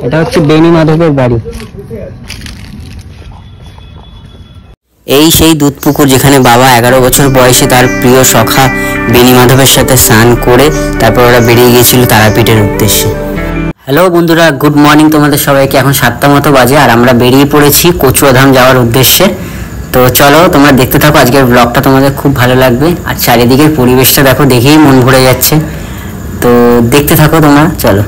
এটা হচ্ছে বেনি মাধবের বাড়ি। এই সেই দুধ পুকুর যেখানে বাবা 11 বছর বয়সে তার প্রিয় সখা বেনি মাধবের সাথে স্নান করে তারপর ওরা বেরিয়ে গিয়েছিল তারাপীঠের উদ্দেশ্যে। হ্যালো বন্ধুরা, গুড মর্নিং তোমাদের সবাইকে। এখন 7টা মতো বাজে আর আমরা বেরিয়ে পড়েছি কচুয়াধাম যাওয়ার উদ্দেশ্যে। তো চলো তোমরা দেখতে থাকো, আজকের ব্লগটা তোমাদের খুব ভালো লাগবে। আর চারিদিকের পরিবেশটা দেখো, দেখেই মন ভরে যাচ্ছে। তো দেখতে থাকো তোমরা, চলো।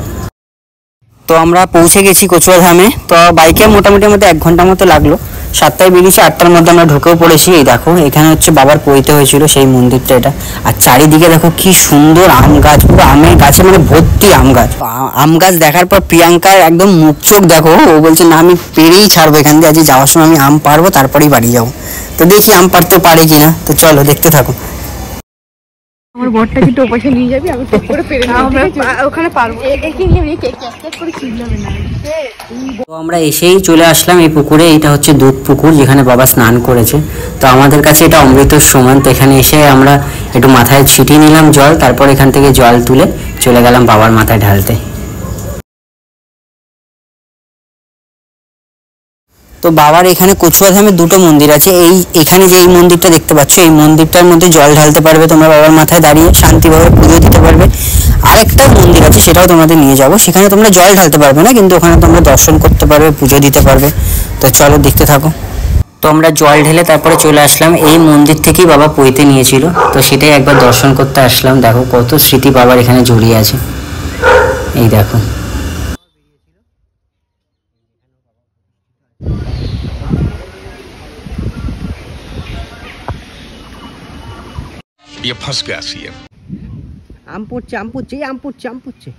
তো আমরা পৌঁছে গেছি কচুয়াধামে। তো বাইকে মোটামুটি আমাদের 1 ঘন্টা মতো লাগলো। 7টায় বেরিয়েছি, 8টার মধ্যে আমরা ঢুকেও পড়েছি। এই দেখো, এখানে হচ্ছে বাবার পৈতে হয়েছিল সেই মন্দিরটা এটা। আর চারিদিকে দেখো কি সুন্দর আম গাছ, পুরো আমের গাছে মানে ভর্তি আম গাছ। আম গাছ দেখার পর প্রিয়াঙ্কার একদম মুখ চোখ দেখো, ও বলছে না আমি পেরেই ছাড়বো এখান দিয়ে, আজ যাওয়ার সময় আমি আম পারবো তারপরেই বাড়ি যাবো। তো দেখি আম পারতে পারে কিনা। তো চলো দেখতে থাকো। আমার বড়টা কি টোপাসে নিয়ে যাবি, আমি ঠিক করে পেরে আমরা ওখানে পারবো। একে নিয়ে কেক ক্যাপচার করে ছিলাবে না। তো আমরা এসেই চলে আসলাম এই পুকুরে। এটা হচ্ছে দুধ পুকুর যেখানে বাবা স্নান করেছে। তো আমাদের কাছে এটা অমৃতর সমান। তো এখানে এসে আমরা একটু মাথায় ছিটিয়ে নিলাম জল, তারপর এখান থেকে জল তুলে চলে গেলাম বাবার মাথায় ঢালতে। তো বাবার এখানে কচুয়াধামে 2টো মন্দির আছে। এখানে যে এই মন্দিরটা দেখতে পাচ্ছ, এই মন্দিরটার মধ্যে জল ঢালতে পারবে তোমরা, বাবার মাথায় দাঁড়িয়ে শান্তিভাবে পুজো দিতে পারবে। আরেকটা মন্দির আছে, সেটাও তোমাদের নিয়ে যাবো। সেখানে তোমরা জল ঢালতে পারবে না, কিন্তু ওখানে তোমরা দর্শন করতে পারবে, পুজো দিতে পারবে। তো চলো দেখতে থাকো। তো আমরা জল ঢেলে তারপরে চলে আসলাম। এই মন্দির থেকেই বাবা পৈতে নিয়েছিল, তো সেটাই একবার দর্শন করতে আসলাম। দেখো কত স্মৃতি বাবার এখানে জড়িয়ে আছে। এই দেখো, ये फंस गया सीएम। আম পড়ছে, আম পড়ছে, আম পড়ছে, আম পড়ছে।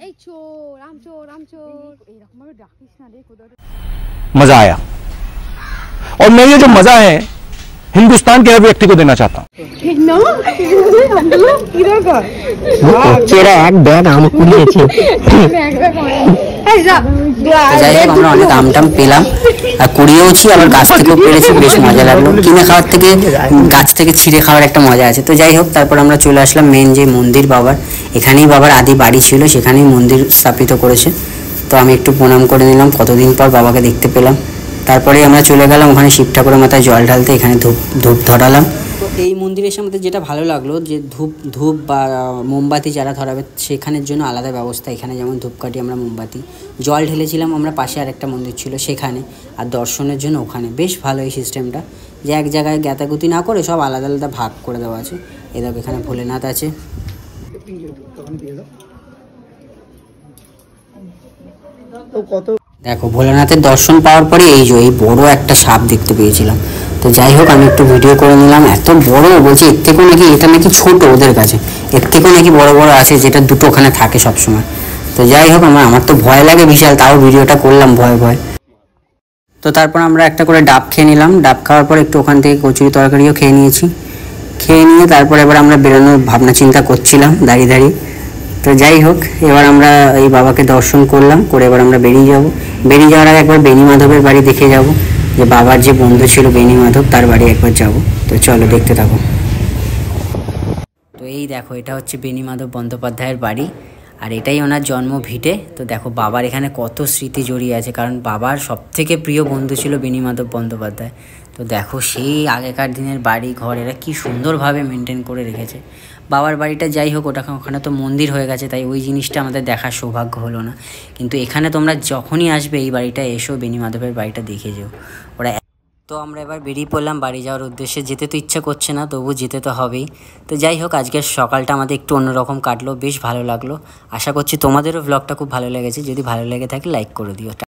এই চোর, আম চোর, আম চোর এরকম ভাবে ডাকিস না রে খোদা। मजा आया और मैं ये जो मजा है हिंदुस्तान के हर व्यक्ति को देना चाहता हूँ। না আমগুলো কি রকম চেরা এক ব্যাগ আম কুড়িয়েছে। এই যা যাই হোক, আমরা অনেক আম টাম পেলাম আর কুড়িয়েওছি, আবার গাছ থেকেও পেরেছি। বেশ মজা লাগলো। কিনে খাওয়ার থেকে গাছ থেকে ছিঁড়ে খাওয়ার একটা মজা আছে। তো যাই হোক, তারপর আমরা চলে আসলাম মেন যে মন্দির বাবার। এখানেই বাবার আদি বাড়ি ছিল, সেখানেই মন্দির স্থাপিত করেছে। তো আমি একটু প্রণাম করে নিলাম, কতদিন পর বাবাকে দেখতে পেলাম। তারপরে আমরা চলে গেলাম ওখানে শিব ঠাকুরের মাথায় জল ঢালতে। এখানে ধূপ ধরালাম। তো এই মন্দিরে এসে আমাদের যেটা ভালো লাগলো, যে ধূপ বা মোমবাতি যারা ধরাবে সেখানের জন্য আলাদা ব্যবস্থা। এখানে যেমন ধূপকাঠি, আমরা মোমবাতি, জল ঢেলেছিলাম আমরা পাশে আরেকটা মন্দির ছিল সেখানে, আর দর্শনের জন্য ওখানে। বেশ ভালো এই সিস্টেমটা, যে এক জায়গায় গ্যাতাগুতি না করে সব আলাদা আলাদা ভাগ করে দেওয়া আছে। এই দেখো, এখানে ভোলেনাথ আছে। দেখো, ভোলেনাথের দর্শন পাওয়ার পরে এই বড় একটা সাপ দেখতে পেয়েছিলাম। তো যাই হোক, আমি একটু ভিডিও করে নিলাম। এত বড়, বলছি এর থেকেও নাকি, এটা নাকি ছোট ওদের কাছে, এর থেকেও নাকি বড় বড় আছে, যেটা দুটো ওখানে থাকে সবসময়। তো যাই হোক, আমার তো ভয় লাগে বিশাল, তাও ভিডিওটা করলাম ভয় ভয়। তো তারপর আমরা একটা করে ডাব খেয়ে নিলাম। ডাব খাওয়ার পর একটু ওখান থেকে কচুরি তরকারিও খেয়ে নিয়েছি। খেয়ে নিয়ে তারপর এবার আমরা বেরোনোর ভাবনা চিন্তা করছিলাম দাঁড়িয়ে দাঁড়িয়ে। তো যাই হোক, এবার আমরা এই বাবাকে দর্শন করলাম, করে এবার আমরা বেরিয়ে যাব। বেরিয়ে যাওয়ার আগে একবার বেনি মাধবের বাড়ি দেখে যাব, যে বাবার যে বন্ধু ছিল বেনি মাধব, তার বাড়ি একবার যাব। তো চলো দেখতে থাকো। তো এই দেখো, এটা হচ্ছে বেনি মাধব বন্দ্যোপাধ্যায়ের বাড়ি, আর এটাই ওনার জন্ম ভিটে। তো দেখো বাবার এখানে কত স্মৃতি জড়িয়ে আছে, কারণ বাবার সবথেকে প্রিয় বন্ধু ছিল বেনি মাধব বন্দ্যোপাধ্যায়। তো দেখো সেই আগেকার দিনের বাড়ি ঘর এরা কি সুন্দরভাবে মেনটেন করে রেখেছে বাবার বাড়িটা। যাই হোক, ওখানে তো মন্দির হয়ে গেছে, তাই ওই জিনিসটা আমাদের দেখার সৌভাগ্য হলো না। কিন্তু এখানে তোমরা যখনই আসবে এই বাড়িটা এসো, বেনি মাধবের বাড়িটা দেখে যেও ওরা। তো আমরা এবার বেরিয়ে পড়লাম বাড়ি যাওয়ার উদ্দেশ্যে। যেতে তো ইচ্ছা করছে না, তবু যেতে তো হবেই। তো যাই হোক, আজকের সকালটা আমাদের একটু অন্যরকম কাটলো, বেশ ভালো লাগলো। আশা করছি তোমাদেরও ব্লগটা খুব ভালো লেগেছে। যদি ভালো লেগে থাকে লাইক করে দিও।